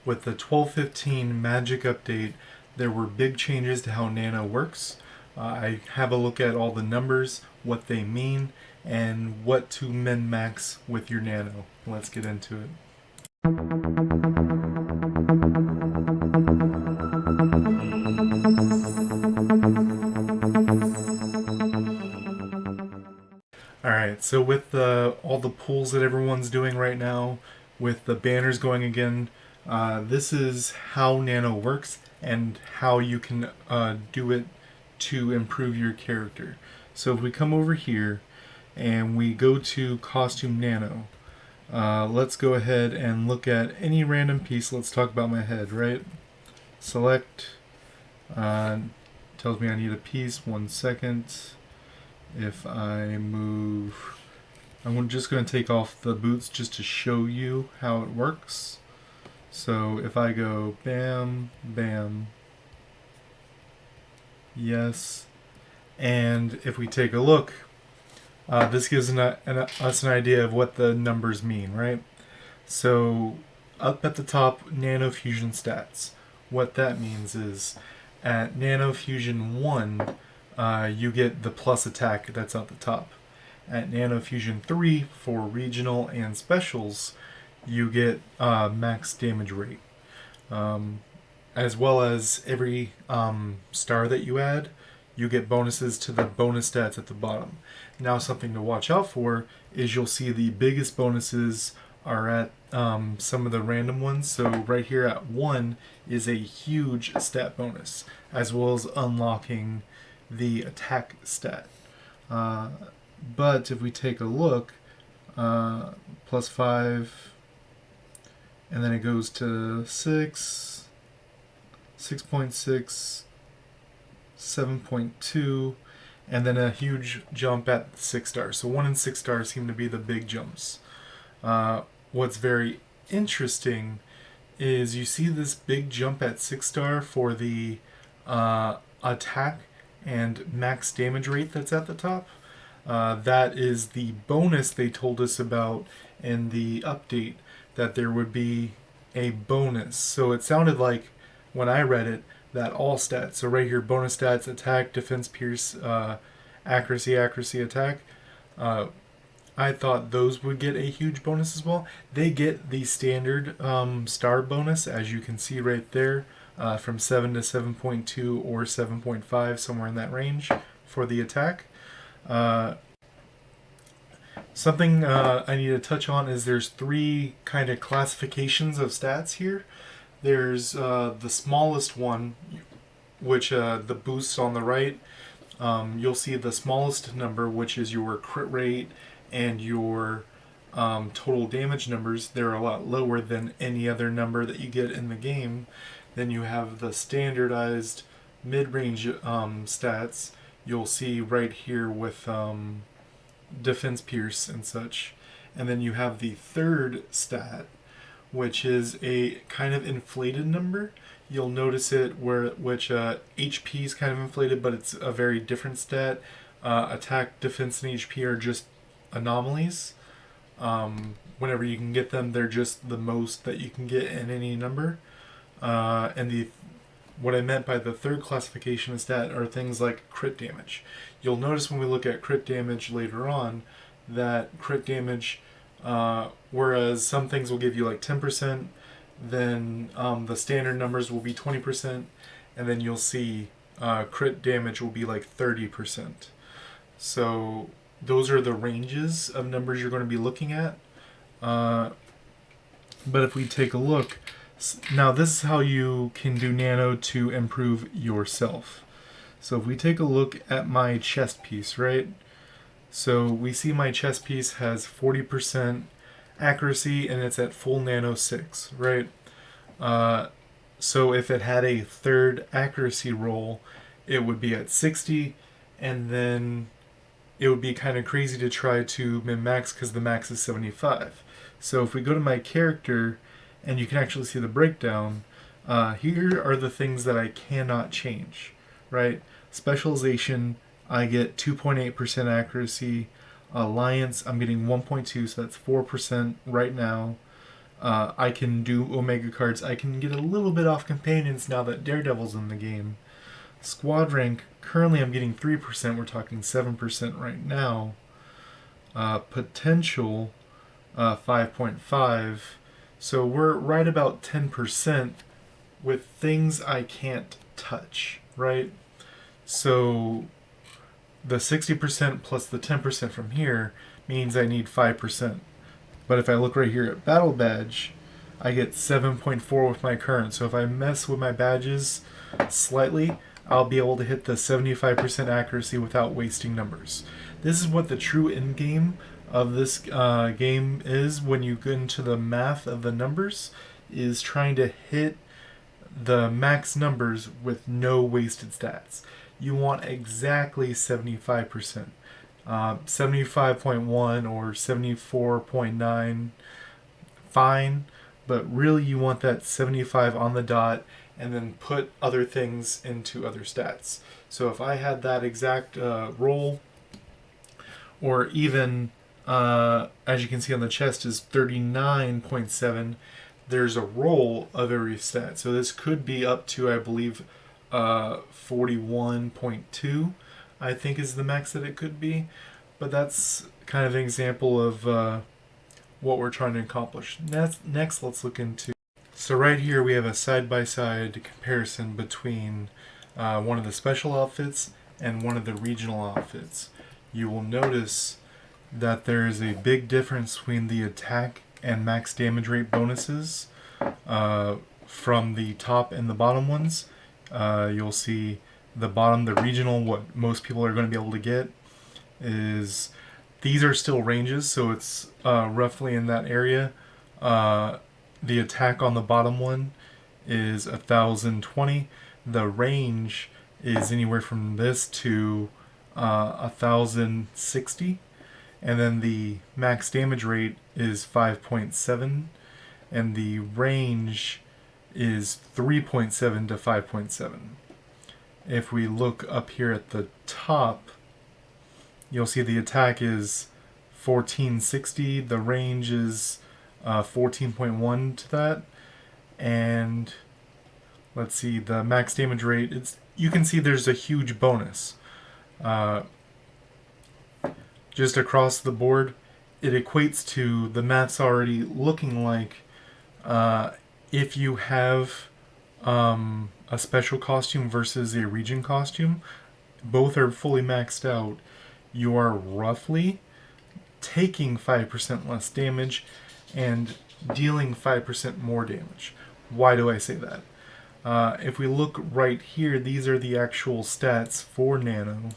with the 12.15 Magic Update, there were big changes to how Nano works. I have a look at all the numbers, what they mean, and what to min-max with your Nano. Let's get into it. Alright, so with all the pulls that everyone's doing right now, with the banners going again, this is how Nano works and how you can do it to improve your character. So if we come over here and we go to Costume Nano, let's go ahead and look at any random piece. Let's talk about my head, right? Select, tells me I need a piece, 1 second. If I move, I'm just going to take off the boots just to show you how it works. So if I go bam, bam, yes, and if we take a look, this gives us an idea of what the numbers mean, right? So up at the top, Nano Fusion stats. What that means is at Nano Fusion 1, you get the plus attack that's at the top. At Nano Fusion 3, for regional and specials, you get max damage rate. As well as every star that you add, you get bonuses to the bonus stats at the bottom. Now, something to watch out for is you'll see the biggest bonuses are at some of the random ones. So right here at 1 is a huge stat bonus, as well as unlocking the attack stat. But if we take a look, +5, and then it goes to 6, 6.6, 7.2, and then a huge jump at 6 stars. So 1 and 6 stars seem to be the big jumps. What's very interesting is you see this big jump at 6 star for the attack and max damage rate that's at the top. That is the bonus they told us about in the update, that there would be a bonus. So it sounded like, when I read it, that all stats, so right here, bonus stats, attack, defense, pierce, accuracy, attack, I thought those would get a huge bonus as well. They get the standard star bonus, as you can see right there, from 7 to 7.2 or 7.5, somewhere in that range for the attack. Something I need to touch on is there's 3 kind of classifications of stats here. There's the smallest one, which the boosts on the right. You'll see the smallest number, which is your crit rate and your total damage numbers. They're a lot lower than any other number that you get in the game. Then you have the standardized mid-range stats. You'll see right here with defense, pierce, and such. And then you have the third stat, which is a kind of inflated number. You'll notice it which HP is kind of inflated, but it's a very different stat. Attack, defense, and HP are just anomalies. Whenever you can get them, they're just the most that you can get in any number. And what I meant by the third classification of stat are things like crit damage. You'll notice when we look at crit damage later on that crit damage, whereas some things will give you like 10%, then the standard numbers will be 20%, and then you'll see crit damage will be like 30%. So those are the ranges of numbers you're going to be looking at. But if we take a look, now this is how you can do Nano to improve yourself. So if we take a look at my chest piece, right? So we see my chest piece has 40% accuracy and it's at full Nano 6, right? So if it had a third accuracy roll, it would be at 60, and then it would be kind of crazy to try to min-max because the max is 75. So if we go to my character, and you can actually see the breakdown, here are the things that I cannot change, right? Specialization, I get 2.8% accuracy. Alliance, I'm getting 1.2, so that's 4% right now. I can do Omega cards. I can get a little bit off companions now that Daredevil's in the game. Squad rank, currently I'm getting 3%. We're talking 7% right now. Potential, 5.5. So we're right about 10% with things I can't touch, right? So the 60% plus the 10% from here means I need 5%. But if I look right here at Battle Badge, I get 7.4 with my current. So if I mess with my badges slightly, I'll be able to hit the 75% accuracy without wasting numbers. This is what the true end game of this game is when you get into the math of the numbers, is trying to hit the max numbers with no wasted stats. You want exactly 75%. 75.1 or 74.9, fine, but really you want that 75 on the dot and then put other things into other stats. So if I had that exact roll, or even as you can see on the chest is 39.7, there's a roll of every stat. So this could be up to, I believe, 41.2, I think is the max that it could be. But that's kind of an example of what we're trying to accomplish. Next, let's look into... So right here we have a side-by-side comparison between one of the special outfits and one of the regional outfits. You will notice that there is a big difference between the attack and max damage rate bonuses from the top and the bottom ones. You'll see the bottom, the regional, what most people are going to be able to get is, these are still ranges, so it's roughly in that area. The attack on the bottom one is 1020. The range is anywhere from this to 1060. And then the max damage rate is 5.7, and the range is 3.7 to 5.7. If we look up here at the top, you'll see the attack is 1460, the range is 14.1 to that, and let's see, the max damage rate, you can see there's a huge bonus. Just across the board, it equates to the math's already looking like if you have a special costume versus a region costume, both are fully maxed out, you are roughly taking 5% less damage and dealing 5% more damage. Why do I say that? If we look right here, these are the actual stats for Nano.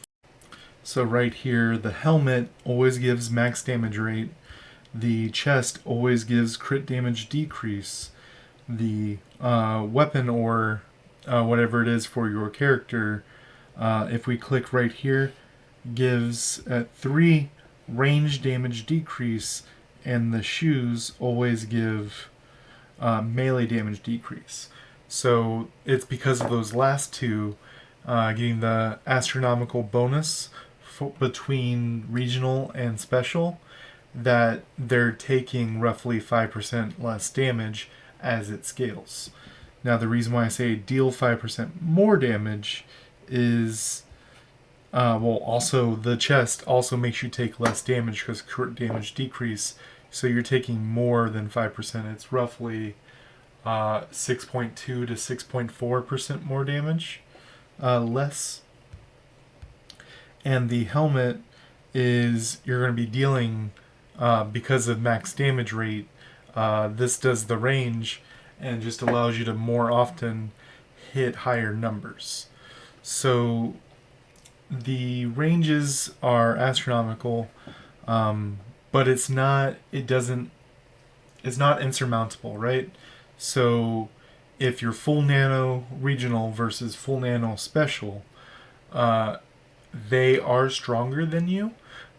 So right here, the helmet always gives max damage rate. The chest always gives crit damage decrease. The weapon or whatever it is for your character, if we click right here, gives at 3 range damage decrease, and the shoes always give melee damage decrease. So it's because of those last two getting the astronomical bonus between regional and special that they're taking roughly 5% less damage as it scales. Now the reason why I say deal 5% more damage is also the chest also makes you take less damage because crit damage decrease, so you're taking more than 5%. It's roughly 6.2 to 6.4% more damage less. And the helmet is, you're going to be dealing, because of max damage rate, this does the range and just allows you to more often hit higher numbers. So the ranges are astronomical, but it's not insurmountable, right? So if you're full nano regional versus full nano special, they are stronger than you,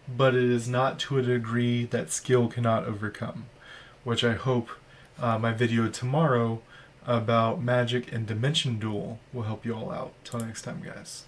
but it is not to a degree that skill cannot overcome, which I hope my video tomorrow about magic and dimension duel will help you all out. Till next time, guys.